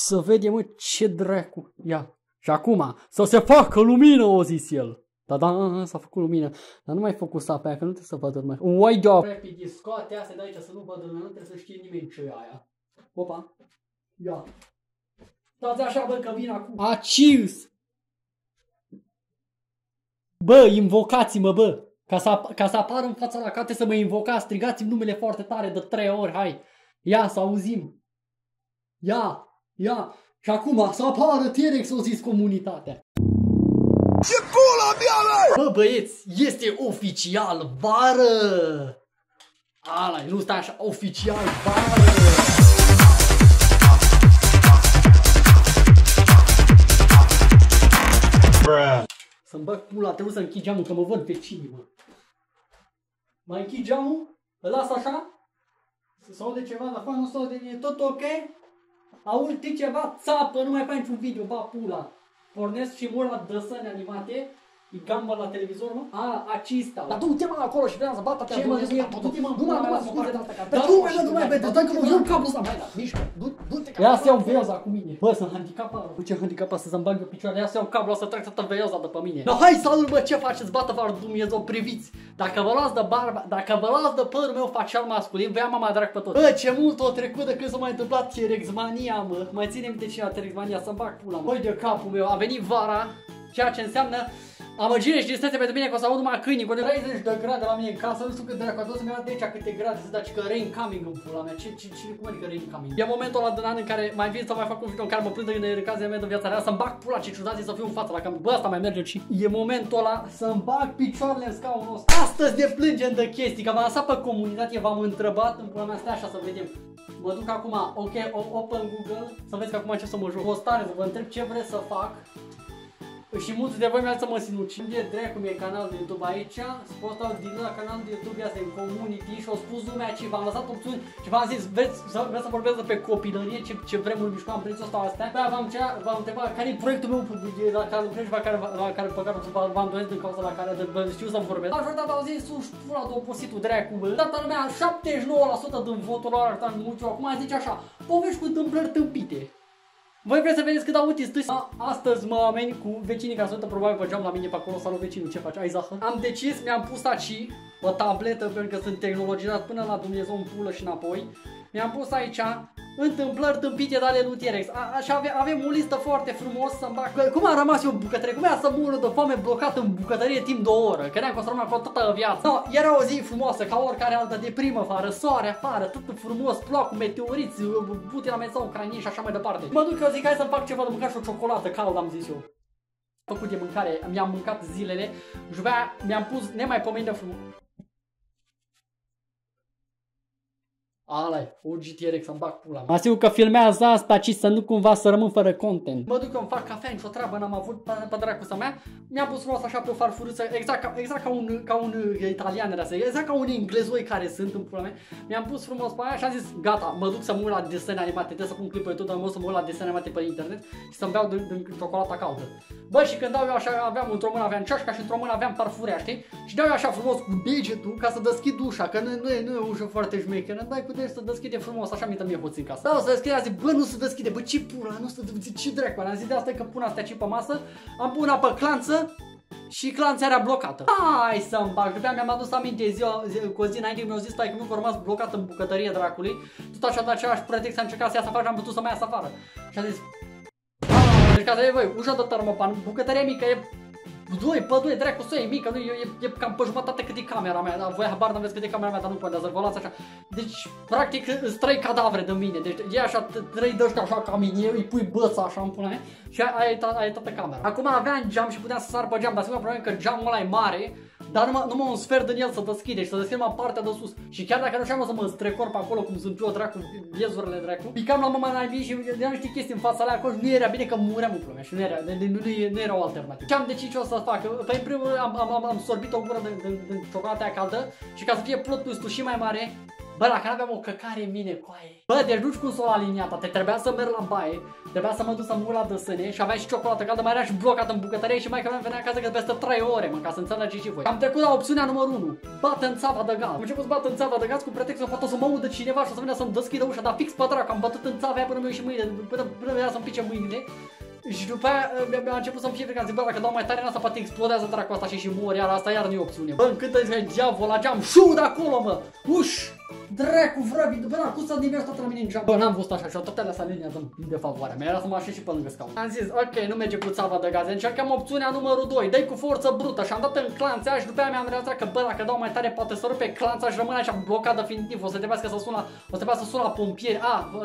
Să vedem, mă, ce dracu. Ia. Și acum, să se facă lumină, o zis el. Da, s-a făcut lumină. Dar nu mai focusa pe aia, că nu trebuie să vadă lumea. Uai de-o. Repede, scoate astea de aici să nu vadă lumea, nu trebuie să știe nimeni ce e aia. Opa. Ia. Stați așa, bă, că vin acum. Acius! Bă, invocați-mă, bă. Ca să apară în fața la cate să mă invocați, strigați-mi numele foarte tare de 3 ori, hai. Ia, să auzim. Ia, ia. Și acum, să apară T-Rex, o zis comunitatea. Ce pula mea, bă, băieți, este oficial vară. Ala, nu stai așa, oficial vară. Să-mi bag pula, trebuie să închid geamul, că mă văd vecinii, mă. Mai închid geamul? Îl las așa? Să aude ceva de afară, nu se aude, e tot ok? Auzi ceva, țapă, nu mai faci un video, ba pula. Pornesc și mor la desene animate. E gamba la televizor, mă? A, acista. Dar du-te, mă, acolo și vreau să bată pe acolo. Du-te, mă, numai scuze de asta. Dar nu mai vede, dă-i că mă iau cablul ăsta, mai da, mișcă. Du-te, ia să iau veiaza cu mine. Bă, sunt handicapat. Cu ce handicapat să-mi bagă picioare? Ia să iau cablul ăsta, trag toată veiaza de pe mine. No, hai, salut, bă, ce faceți? Bată afară, Dumnezeu, priviți. Dacă vă luați de barba, dacă vă luați de părul meu facial masculin, vă ia mama drag pe tot. Bă, ce mult o trecut de când s-a mai întâmplat T-Rex-mania, mă. Mai ține minte cine a T-Rex-mania, să-mi bag pula, mă. Băi de capul meu, a venit vara, ceea ce înseamnă amăgire și tristețe pentru mine, că o să aud numai câinii cu 30 de grade la mine în casă, nu știu cât dracu, atunci să-mi de aici câte grade, să daci că rain coming în pula mea, cum adică rain coming? E momentul ăla de an în care mai vin să mai fac un video în care mă plâng de cazele mele de viața reală, să-mi bag pula, ce ciudat e să fiu în față la cameră, bă, asta mai merge și e momentul ăla să-mi bag picioarele în scaunul ăsta. Astăzi ne plângem de chestii, că v-am lăsat pe comunitate, v-am întrebat în pula mea, stai așa să vedem. Mă duc acum, ok, open Google, să vezi că acum ce să mă joc, postare, să vă întreb ce vreți să fac. Și mulți de voi mi-ați să mă sinuci. De dracu mi-e canal de YouTube aici. Spostau din la canalul de YouTube, asta în community și au spus lumea ce v-am lăsat opțiuni și v-am zis, vreți să vorbesc de pe copilărie, ce vremuri mișcă am prețul ăsta astea. Pe v-am întrebat care e proiectul meu la care lucrez și pe care v-am dorit din cauza la care știu să-mi vorbesc. Dar jurtat au zis, suși pula de opositul dracu, bă. Toată lumea, 79% din votul lor arăta în multe. Acum zice așa, povești cu întâmplări tâmpite. Voi vreți să vedeți cât autiști? Astăzi mă ameni cu vecinii care sunt probabil pe geam la mine pe acolo. Salut vecinul, ce faci? Ai zahăr? Am decis, mi-am pus aici o tabletă pentru că sunt tehnologizat până la Dumnezeu în pulă și înapoi. Mi-am pus aici întâmplări tâmpite de ale lui T-Rex. Așa avem o listă foarte frumos să-mi bag. Cum a rămas eu în bucătărie? Cum era să mură de foame blocat în bucătărie timp de o oră? Credeam că o să rămân cu toată viața. No, era o zi frumoasă, ca oricare altă de primăvară, soare afară, tot frumos, ploua cu meteoriți, bute la mesau ucrainieni și așa mai departe. Mă duc, eu zic, hai să-mi fac ceva de mâncat și o ciocolată caldă, am zis eu. Făcut de mâncare, mi-am mâncat zilele și după aia mi-am pus nemaipomenit de frumos. Ala-i, OG T-Rex, să-mi bag pula. Mă asigur că filmează asta, ci să nu cumva să rămân fără content. Mă duc, eu îmi fac cafea, nicio treabă n-am avut pe dracuța mea. Mi-am pus frumos așa pe o farfuriță, exact ca un italian era, exact ca un englezoi care sunt în pula mea. Mi-am pus frumos pe aia și am zis, gata, mă duc să mă uit la desene animate, trebuie să pun clip pe YouTube, dar mă duc să mă uit la desene animate pe internet și să-mi beau din ciocolata caldă. Bă, și când dau eu așa, aveam într-o mână aveam ceașca și într-o mână aveam parfurea, știi? Și dau eu așa frumos cu degetul ca să deschid ușa, că nu e ușă foarte șmecheră, dai cu degetul să deschide frumos, așa mi-e mie puțin casă. Da, o să deschide, zic, bă, nu se deschide, bă, ce pula, nu se deschide, ce dracu, am zis de asta că pun astea aici pe masă, am pus una pe clanță și clanța era blocată. Hai să-mi bag, după mi-am adus aminte cu o zi înainte, mi-au zis, stai că nu a rămas blocat în bucătărie dracului, tot așa de aceeași pretext am încercat să iasă afară și am putut să mai iasă afară. Și am zis, deci ca să vezi voi, ușa de termopan, bucătăria mică e 2 pe 2, dracu, să e mică, nu, e cam pe jumătate cât e camera mea, dar voi habar n-aveți cât e camera mea, dar nu contează, vă luați așa. Deci, practic, sunt 3 cadavre de mine, deci e așa, 3 de ăștia așa ca mine, îi pui băța așa în pula mea și aia e toată camera. Acum aveam geam și puteam să sar pe geam, dar singura problemă e că geamul ăla e mare, dar numai un sfert din el să deschide și să deschide numai partea de sus. Și chiar dacă nu știam să mă strecor pe acolo cum sunt eu dracu, viezurile dracu, picam la mama naibii și vedeam niște chestii în fața alea acolo și nu era bine că muream în plumea și nu era o alternativă. Ce am decis ce o să fac? Păi în primul rând am sorbit o gură din ciocolata aia caldă și ca să fie plot twist-ul și mai mare, Bă, dacă n-aveam o căcare în mine, coaie. Bă, deci nu știu cum s-o aliniat, te trebuia să merg la baie, trebuia să mă duc să mă la dăsâne și aveai și ciocolată caldă, mai era și blocat în bucătărie și maica mea venea acasă că peste 3 ore, mă, ca să înțelegeți și voi. Am trecut la opțiunea numărul 1, bată în țava de gaz. Am început să bat în țava de gaz cu pretextul că poate o să mă udă cineva și o să vină să-mi deschidă ușa, dar fix pe dracu, am bătut în țava aia până mi-au și mâinile, până mi-a să-mi pice mâinile. Și după aia mi-a început să-mi fie frică, zic, bă, dacă dau mai tare în asta poate explodează dracu asta și mor, iar asta iar nu e opțiune. Bă, încât îți diavol la geam, șu de acolo, mă, uș, dracu, vrăbi, bă, da, cum să nimești tot la mine în geam? Bă, n-am văzut așa și toate alea se aliniază de favoarea mea, era să mă așez și pe lângă scaun. Am zis, ok, nu merge cu țava de gaze, încercăm opțiunea numărul 2, dai cu forță brută și am dat în clanța aia și după aia mi-am realizat că, bă, dacă dau mai tare poate să rupe clanța și rămâne așa blocat definitiv, o să trebuiască să sun la pompieri.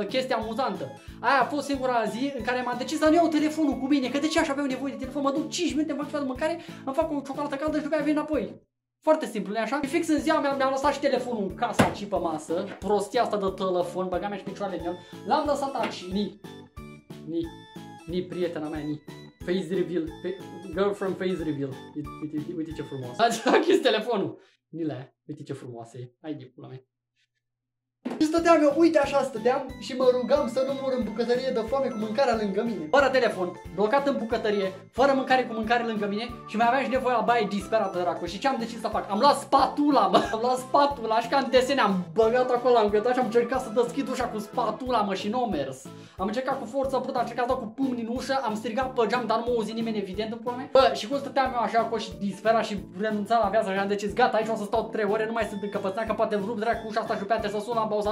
Chestia amuzantă. Aia a fost singura zi în care m-am decis să nu iau telefonul cu mine, că de ce aș avea nevoie de telefon? Mă duc 5 minute, fac ceva de mâncare, îmi fac o ciocolată caldă și după aia vin înapoi. Foarte simplu, nu așa? Și fix în ziua mi-am lăsat și telefonul în casa aici pe masă, prostia asta de telefon, băga mea și picioarele în el, l-am lăsat aici, ni, prietena mea, ni. Face reveal, girlfriend face reveal. Uite ce frumos. Ați închis telefonul. Nile, uite ce frumoasă e. Hai de pula mea. Și stăteam eu, uite așa stăteam și mă rugam să nu mor în bucătărie de foame cu mâncarea lângă mine. Fără telefon, blocat în bucătărie, fără mâncare cu mâncare lângă mine și mai aveam și nevoie la baie disperată dracu. Și ce am decis să fac? Am luat spatula, mă, am luat spatula și ca în desene am băgat acolo, am gătat și am încercat să deschid ușa cu spatula, mă, și n-o mers. Am încercat cu forță brută, am încercat să dau cu pumnii în ușă, am strigat pe geam, dar nu m-a auzit nimeni evident în pula mea. Bă, și cum stăteam eu așa acolo și disperat și renunțam la viață și am decis, gata, aici o să stau 3 ore, nu mai sunt încăpățânat, că poate rup dracu ușa asta și după aia trebuie să sun, o să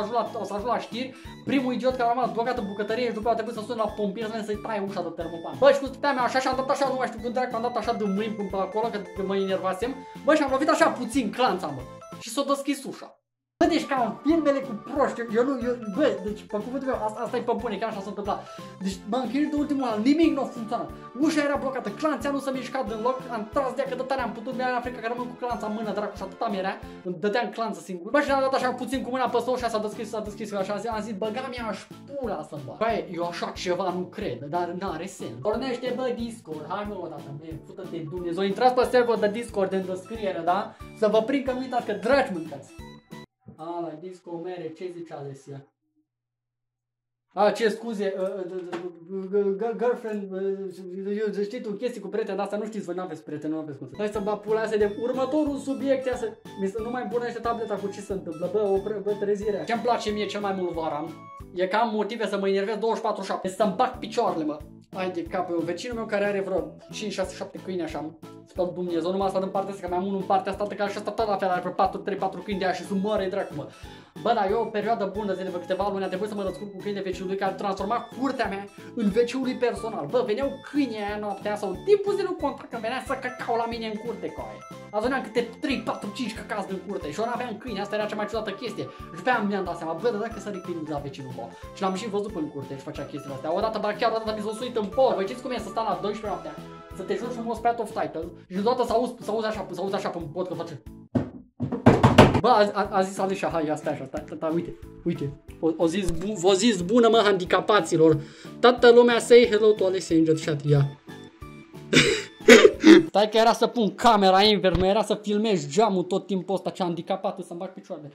ajung la știri. Primul idiot care a rămas blocat în bucătărie și după aia trebuie să sun la pompieri să-i taie ușa de termopan. Bă, și cum stăteam eu așa și am dat așa, nu mai știu când dracu, am dat așa de mâini până pe acolo, că mă enervasem. Bă, și am lovit așa puțin clanța, mă. Și s-a deschis ușa. Bă, deci ca în filmele cu proști, bă, deci pe cuvântul meu, asta e pe bune, chiar așa s-a întâmplat. Deci m-am chinuit de ultimul an, nimic nu a funcționat. Ușa era blocată, clanța nu s-a mișcat din loc, am tras de ea că de tare am putut, mi-era frică că rămân cu clanța în mână, dracu, și atâta mi-era, îmi dădeam clanță singur. Bă, și am dat așa puțin cu mâna pe ușa, s-a deschis, așa, am zis, băga mi-a pula să-mi bag. Băi, eu așa ceva nu cred, dar n-are sens. Pornește, bă, Discord, hai mă o dată, bă, fută-te Dumnezeu, intrați pe serverul de Discord în descriere, da? Să vă prind că nu uitați că dragi mâncați. La disco mere, ce zice Alessia? Ce scuze, girlfriend, știi tu chestii cu prieteni, dar asta nu știți, voi n-aveți prieteni, nu aveți cum să. Hai să bag pula astea de următorul subiect, nu mai împunește tableta cu ce se întâmplă, bă, trezirea. Ce-mi place mie cel mai mult vara, e că am motive să mă enervez 24/7, să-mi bag picioarele, mă. Hai de capul, vecinul meu care are vreo 5, 6, 7 câini așa, spăl Dumnezeu, numai asta în partea asta, că mai am unul în partea asta, care și asta tot la fel, are vreo 3-4 câini de aia și sunt mare dracu, mă. Bă, dar eu o perioadă bună, zile, câteva luni, a trebuit să mă răscurc cu câini de veciului care transforma curtea mea în veciului personal. Bă, veneau câinii aia noaptea sau timpul zilul contra că venea să căcau la mine în curte, coaie. Aduneam câte 3, 4, 5 căcați din curte și eu n-aveam câini, asta era cea mai ciudată chestie. Și după aia mi-am dat seama, bă, dar dacă sări câinii de la vecinul meu. Și l-am și văzut în curte și făcea chestiile astea. Odată, ba chiar odată mi s-a suit în por. Vă știți cum e să stai la 12 noaptea, să te joci frumos Path of Titan și deodată să auzi așa pe pod că face. Bă, a zis Aleșa, hai, ia stai așa, stai, uite, v-o zis bună, mă, handicapaților. Toată lumea say hello to Alessia in chat, ia. Stai că era să pun camera invers, nu era să filmezi geamul tot timpul ăsta, ce handicapat să-mi bag picioarele.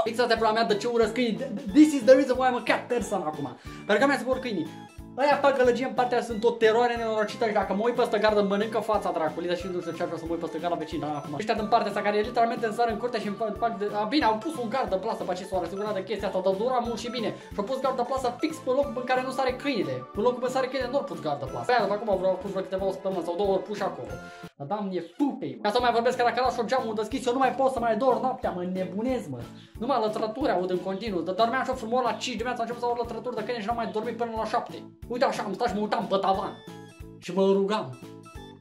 Fix asta e problema mea de ce urăsc câinii. This is the reason why I'm a cat person acum. Pentru că mea să vor câinii. Aia pe gălăgie în partea sunt o teroare nenorocită și dacă mă uit pe ăstă gardă mănâncă fața dracului, dar și nu știu ce vreau să mă uit pe ăstă gardă vecina acum. Ăștia din partea asta care literalmente îmi sar în curte și îmi fac de... Bine, au pus un gard de plasă pe acest oară, sigurat de chestia asta, dar dura mult și bine. Și-au pus gard de plasă fix pe locul în care nu sare câinile. În locul în care sare câinile nu au pus gard de plasă. Aia, acum vreau pus vreo câteva săptămâni sau 2 ori puși acolo. Dar Doamne, fupei. Ca să mai vorbesc că dacă las o geamul deschis, eu nu mai pot să mai dor noaptea, mă nebunez, mă. Numai lătrături aud în continuu. Dar dormeam așa frumos la 5 dimineața, am început să aud lătrături de câine și n-am mai dormit până la 7. Uite așa, am stat și mă uitam pe tavan. Și mă rugam.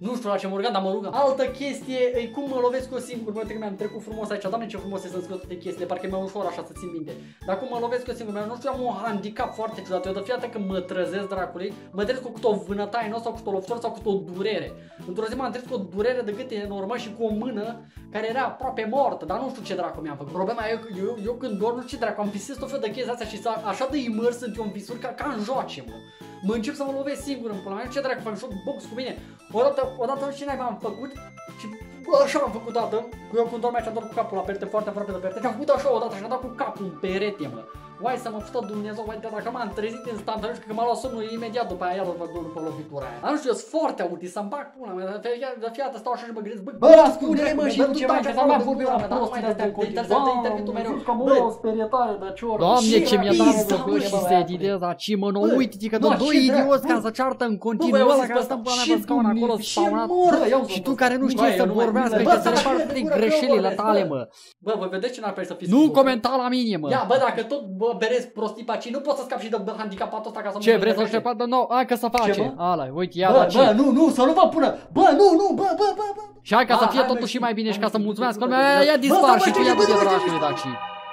Nu știu la ce mă rugam, dar mă rugam. Altă chestie e cum mă lovesc eu singur. Mă, mi-am trecut frumos aici. Doamne, ce frumos e să-mi scriu toate chestiile. Parcă e mai ușor așa să țin minte. Dar cum mă lovesc eu singur, nu știu, am un handicap foarte ciudat. Eu de fiecare dată când mă trezesc, dracului, mă trezesc cu o vânătaie în sau cu o lovitură sau cu o durere. Într-o zi m-am trezesc cu o durere de gât enormă și cu o mână care era aproape mortă. Dar nu știu ce dracu mi-am făcut. Problema e că eu când dorm, nu știu ce dracu, am visat tot fel de chestii astea și așa de imers sunt eu în visuri ca în joace, mă. Mă încep să mă lovesc singur în pula mea, ce dracu fac, joc box cu mine. Odată nu știu ce n-am făcut și Așa am făcut dată, eu când dormeam și-am dat cu capul la perete, foarte aproape de perete, și am făcut așa odată și am dat cu capul în perete, mă. Uai să mă fută Dumnezeu, uite, dacă m-am trezit instantaneu și că m-a luat somnul imediat după aia, după lovitura aia. Dar nu știu, eu sunt foarte autist, să-mi bag pula mea, de fiată stau așa și mă gândesc, bă, spune-le mă și nu ce mai să mai vorbi la mea, dar nu mai de-astea intervitul mereu. Bă, sperietare de cioră. Doamne, ce mi-a dat bă, și se editez aici, mă, nu uite că tot doi idioți ca să ceartă în continuu ăla care stăm până pe scaun acolo spawnat. Și tu care nu știi să vorbească și să repară din greșelile tale, mă. Bă, vă vedeți ce n-ar trebui să fiți? Nu comenta la mine, mă. Ia, bă, dacă tot berezi prostii pe aici, nu poți să scapi și de handicapatul ăsta ca să ce, vreți să șepat de nou? Hai că să face. Ala, uite, ia bă, bă, nu, să nu vă pună. Bă, nu, bă. Și hai ca să fie totul și mai bine și ca să mulțumească lumea, ia dispar și tu ia du-te dracu daci.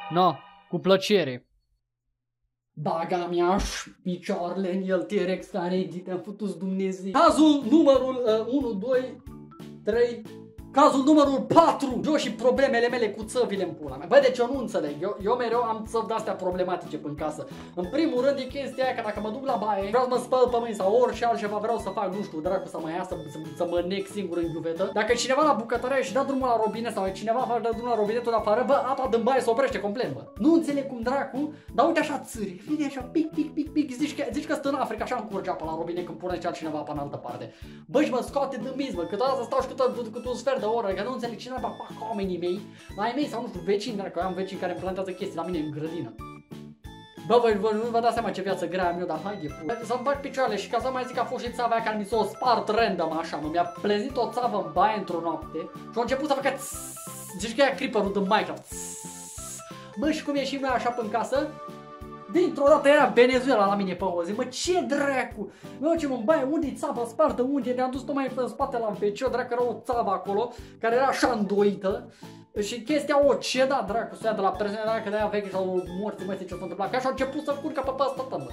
No, cu plăcere. Baga mea-și picioarele în el T-Rex care edite, am făcut Dumnezeu. Cazul numărul 1, 2, 3... Cazul numărul 4. Eu și problemele mele cu țăvile în pula mea. Bă, deci eu nu înțeleg. Eu mereu am țăvi de-astea problematice în casă. În primul rând e chestia aia că dacă mă duc la baie, vreau să mă spăl pe mâini sau orice altceva vreau să fac, nu știu, dracu să mă ia să mă nec singur în ghiuvetă. Dacă e cineva la bucătărie și dă drumul la robinet sau e cineva dă drumul la robinetul de afară, bă, apa din baie se oprește complet, bă. Nu înțeleg cum dracu, dar uite așa țâri. Vine așa pic, zici că stă în Africa, așa încurge apa la robinet când pune altcineva apa în altă parte. Bă, și mă scoate de mis, bă, câteodată stau și cât un sfert de oră, că nu înțeleg cine fac oamenii mei, la ai mei sau nu știu, vecini, dacă am vecini care îmi plantează chestii la mine în grădină. Bă, nu vă dați seama ce viață grea am eu, dar hai de pula. Să-mi bag picioarele și ca să mai zic că a fost și țava aia care mi s-a spart random așa, mă, mi-a plezit o țavă în baie într-o noapte și a început să facă zici că e creeper-ul din Minecraft. Bă, și cum ieșim noi așa până casă, dintr-o dată era Venezuela la mine pe o zi, mă, ce dracu? Mă ducem în baie, unde-i țava spartă, unde ne-am dus tocmai în spate la WC, dracu, era o țavă acolo, care era așa îndoită. Și chestia o ce da, dracu, să ia de la presiune, dacă de-aia vechi sau morți, mă, ce s-a întâmplat, că așa a început să curcă pe ăsta, mă.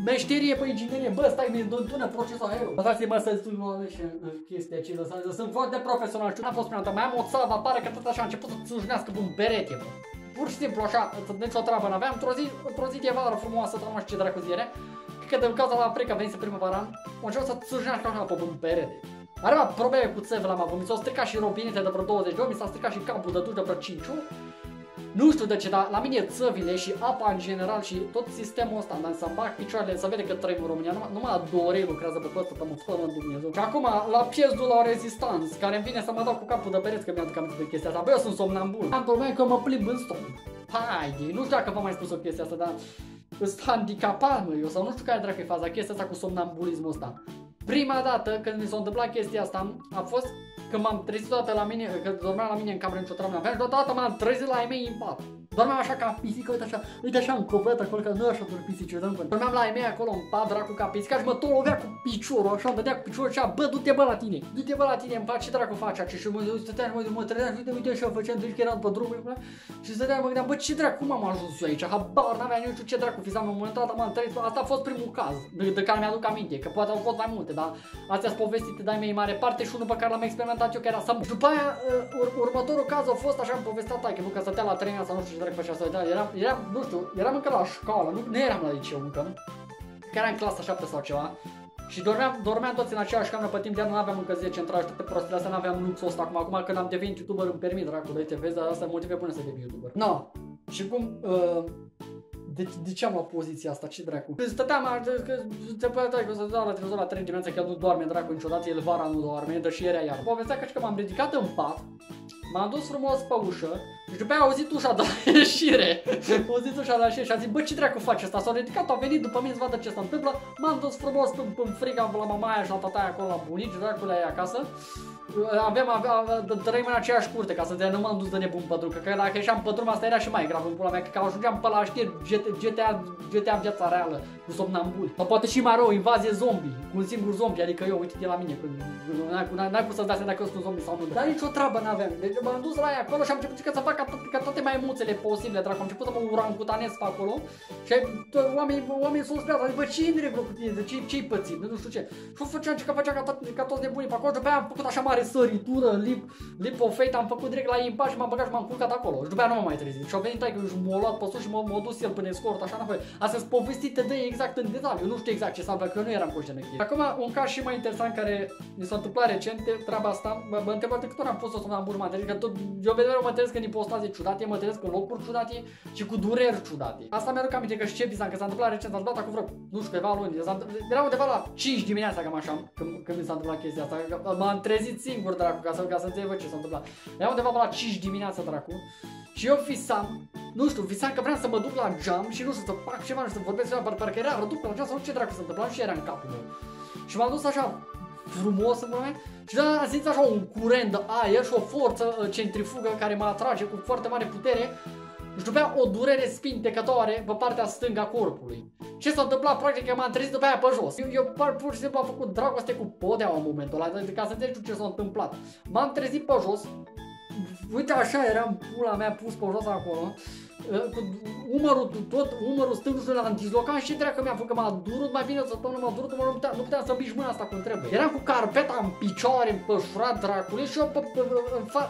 Meșterie pe inginerie, bă, stai, mi-e tună procesul aerul. Lăsați-mă mă să-ți tu și chestia aceea, sunt foarte profesional și n-am fost prima dată, mai am o țavă, apare că tot așa a început să țâșnească pe un perete, mă. Pur și simplu așa, nicio treabă n-aveam, într-o zi de vară frumoasă, nu știu ce dracu zi era, cred că de cauza la Africa venise primăvara, am început să țâșnească așa pe un perete. Are probleme cu țevele, mi s-au stricat și robinete de vreo 20 de ori, mi s-a stricat și capul de duș de vreo 5 ori. Nu știu de ce, dar la mine țăvile și apa în general și tot sistemul ăsta, dar să-mi bag picioarele, să vede că trăim în România, numai Dorei lucrează pe păstă, mă fără în Dumnezeu. Și acum, la pies de la Resistance, care îmi vine să mă dau cu capul de pereți, că mi-aduc aminte de chestia asta. Bă, eu sunt somnambul. Am probleme că mă plimb în stomn. Hai, nu știu dacă v-am mai spus o chestie asta, dar sunt handicapat, mă, eu, sau nu știu care dracu e faza, chestia asta cu somnambulismul ăsta. Prima dată când mi s-a întâmplat chestia asta a fost când m-am trezit odată la mine, că dormeam la mine în cameră nicio treabă n-aveam și deodată m-am trezit la ei mei în pat. Dormeam așa ca pisică, uite așa în covăt acolo, că nu așa doar pisici, dormeam la ei mei acolo în pat, dracu ca pisica și mă tot lovea cu piciorul, așa, îmi dădea cu piciorul și așa, bă, du-te bă la tine, în pat, ce dracu faci aici? Și mă trădeam și uite așa, făceam, zici că eram pe drumul și stăteam, mă gândeam, bă, ce dracu, cum am ajuns eu aici? Habar n-aveam, nu știu ce dracu fizam în momentul ăla, m-am trezit, asta a fost primul caz de care mi-aduc aminte, că poate au fost mai multe, dar astea sunt povestite de-ai mei mare parte și unul pe care l-am experimentat eu, că era să după aia, următorul caz a fost așa, am povestit taică, nu că stătea la treninga sau nu știu ce dracu făcea, eram, nu știu, eram încă la școală, nu eram la liceu încă, că eram în clasa 7 sau ceva. Și dormeam toți în aceeași cameră pe timp de anul, n-aveam încă 10 intrare și toate prostile astea, n-aveam luxul ăsta. Acum când am devenit YouTuber îmi permit, dracu, uite, vezi, dar asta e motive bune să devii YouTuber. No. Și cum, de ce am luat poziția asta? Ce dracu? Stăteam, te păi că să dau la televizor la 3 dimineața, că el nu doarme, dracu, niciodată, el vara nu doarme, deși era iar. Povestea că m-am ridicat în pat, m-am dus frumos pe ușă și după aia a auzit ușa de la ieșire. A auzit ușa de la ieșire și a zis, bă, ce dracu faci ăsta? S-a ridicat, a venit după mine să vadă ce se întâmplă. M-am dus frumos în friga la mamaia și la tataia acolo la bunici, dracu, la ei acasă. Trăim în aceeași curte, ca să nu m-am dus de nebun pe drum, că dacă ieșeam pe drum asta era și mai grav în pula mea, că ajungeam pe la știri GTA în viața reală, cu somnambuli. Sau poate și mai rău, invazie zombie, cu un singur zombie, adică eu, uite-te la mine, n-ai cum să-ți dai seama dacă eu sunt un zombie sau nu. Dar nicio treabă n-aveam, deci m-am dus la ea acolo și am început să fac ca toate maimuțele posibile, dracu, am început să mă urancutanez pe acolo și oamenii s-au spus, bă, ce-i în regulă cu tine, ce-i pățit, nu știu ce. Și făceam că făcea ca toți nebunii pe acolo, după aia am făcut așa mare mare săritură, leap of faith, am făcut direct la impact și m-am băgat și m-am culcat acolo. Și după aia nu m-am mai trezit. Și a venit taică și m-a luat pe sus și m-a dus el până escort, așa înapoi. Astea sunt povestite de exact în detaliu. Nu știu exact ce s-a întâmplat, că eu nu eram conștient de chestia. Acum, un caz și mai interesant care mi s-a întâmplat recent, treaba asta, mă întreb de câte ori am fost o somnambul, mă trezesc, că tot, eu vedem mă trezesc în ipostaze ciudate, mă trezesc în locuri ciudate și cu dureri ciudate. Asta mi-aduc aminte că și ce visam, că s-a întâmplat recent, s-a întâmplat acum vreo, nu știu, câteva luni, era undeva la 5 dimineața, cam așa, când mi s-a întâmplat chestia asta. M-am trezit singur, dracu, ca să înțeleg ce s-a întâmplat. Era undeva la 5 dimineața, dracu. Și eu visam, nu știu, visam că vreau să mă duc la geam și nu știu, să fac ceva, nu știu, să vorbesc ceva, parcă era răduc pe la geam sau ce dracu se întâmpla și era în capul meu. Și m-am dus așa frumos în mână mea și am simțit așa un curent de aer și o forță centrifugă care mă atrage cu foarte mare putere. Și după aia o durere spintecătoare pe partea stângă a corpului. Ce s-a întâmplat? Practic că m-am trezit după aia pe jos. Eu pur și simplu am făcut dragoste cu podea în momentul ăla, ca să înțelegi ce s-a întâmplat. M-am trezit pe jos. Uite așa eram pula mea pus pe jos acolo. Cu umărul stâng, nu știu, l-am dislocat și ce dracu mi-a făcut, că m-a durut mai bine o săptămână, m-a durut, nu puteam să mișc mâna asta cum trebuie. Eram cu carpeta în picioare, împășurat dracului și eu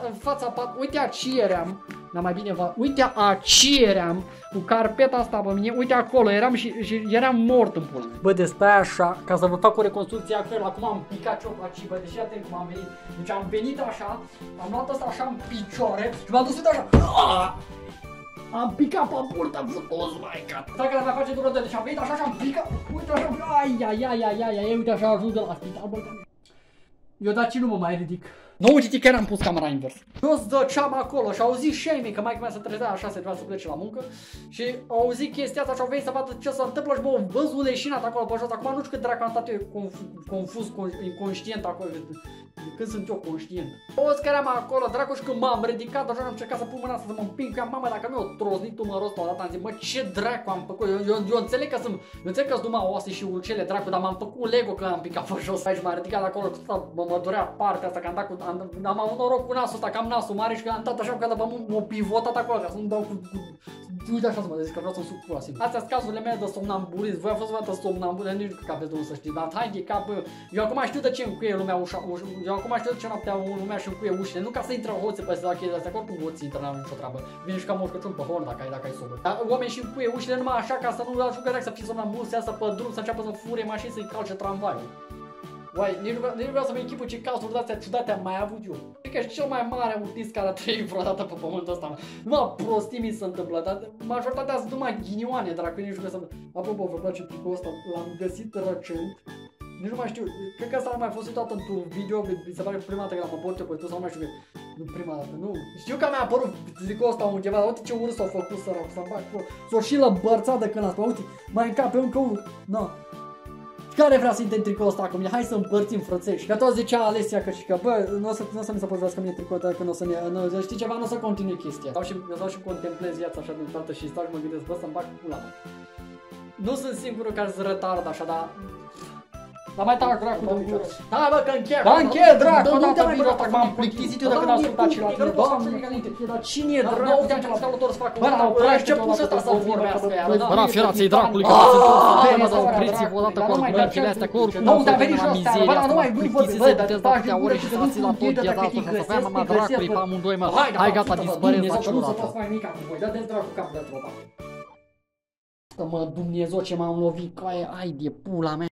în fața pat, uite aici eram, dar mai bine uite aici eram, cu carpeta asta pe mine, uite acolo eram și eram mort în pula mea. Bă, despre aia așa, ca să vă fac o reconstrucție a creierului, acum am picat ciocul aici, bă, deși atent cum am venit. Deci am venit așa, am luat asta așa în picioare și m-am dus uite așa. Am picat pe burtă, frumos, maica. Stai că la face dură de, deci am venit așa și am picat, uite așa, ai, uite așa, ajung de la spital, bă. Eu dar ce nu mă mai ridic. Nu uite că am pus camera invers. Eu zăceam acolo și au zis și ei mei că maica mea se trezea așa, se trebuia să plece la muncă. Și au zis chestia asta și au venit să vadă ce se întâmplă și m-au văzut leșinat acolo pe jos. Acum nu știu cât dracu am stat eu confuz, inconștient acolo. Când sunt eu conștient. Auzi că eram acolo, dracu, și când m-am ridicat, așa am încercat să pun mâna să mă împing, că am mama, dacă mi-au troznit umărul ăsta odată, am zis, mă, ce dracu am făcut? Eu înțeleg că sunt numai oase și ulcele, dracu, dar m-am făcut Lego că am picat pe jos. Aici m-am ridicat acolo, mă durea partea asta, că am dat cu, am avut noroc cu nasul ăsta, că am nasul mare și că am dat așa că m-a pivotat acolo, ca să nu dau cu uite așa să mă zic că vreau să-mi suc pula singur. Astea sunt cazurile mele de somnambulism. Voi a fost o dată somnambulism, nici nu aveți de unde să știți, dar hai de cap. Eu acum știu de ce încuie lumea ușa, eu acum știu de ce noaptea lumea și încuie ușile, nu ca să intre hoțe pe astea chestii astea, că oricum hoții intră, n-au nicio treabă. Vine și ca moșcăciun pe horn dacă ai sobă. Dar oamenii și încuie ușile numai așa ca să nu ajungă să fie somnambul, să iasă pe drum, să înceapă să fure mașini, să-i calce tramvaiul. Uai, nici nu vreau să mă echipă ce cazuri de-astea ciudate am mai avut eu. Cred că e cel mai mare autist care a trăit vreodată pe pământul ăsta. Numai prostii mi se întâmplă, dar majoritatea sunt numai ghinioane, dracu, nici nu că să... Apropo, vă place tricul ăsta, l-am găsit recent. Nici nu mai știu, cred că asta n-a mai fost uitat într-un video, mi se pare prima dată că l-am apărut eu pe tu sau nu mai știu că... Nu prima dată, nu. Știu că mi-a apărut tricul ăsta undeva, uite ce urât s-au făcut sărac, să-mi bag acolo. S-o și lăbărțat de când asta, uite, mai încape încă unul, no. Care vrea să intre în tricoul ăsta cu mine? Hai să împărțim frățești. Că tot zicea Alesia că bă, nu o să mi se potrivească mie tricoul ăsta, că nu o să ne... Știi ceva, nu o să continui chestia. Stau și contemplez viața așa din toată și stau și mă gândesc, bă, să-mi bag pula mea. Nu sunt singurul care se retard așa, dar... Dar mai tac dracu de gură. Da, bă, că încheie. Da, încheie dracu, nu te mai bă, m-am plictisit eu de când am ascultat și la tine. Doamne, dar cine e dracu? Uite, am început să facă. Bă, dar ce pus ăsta să vorbească ea? Bă, da, ferați-i dracului, că să opriți-vă odată cu argumentele astea, că oricum nu se vede la mizeria asta, mă plictisiți de atâtea ore și stați la tot viața asta, să fie mama dracului pe amândoi, mă. Hai, gata, dispăreți la ciurată. Nu să faci mai mica cu voi, dă-te dracu capul de tropa. Mă, Dumnezeu ce m-am lovit, ai de pula mea.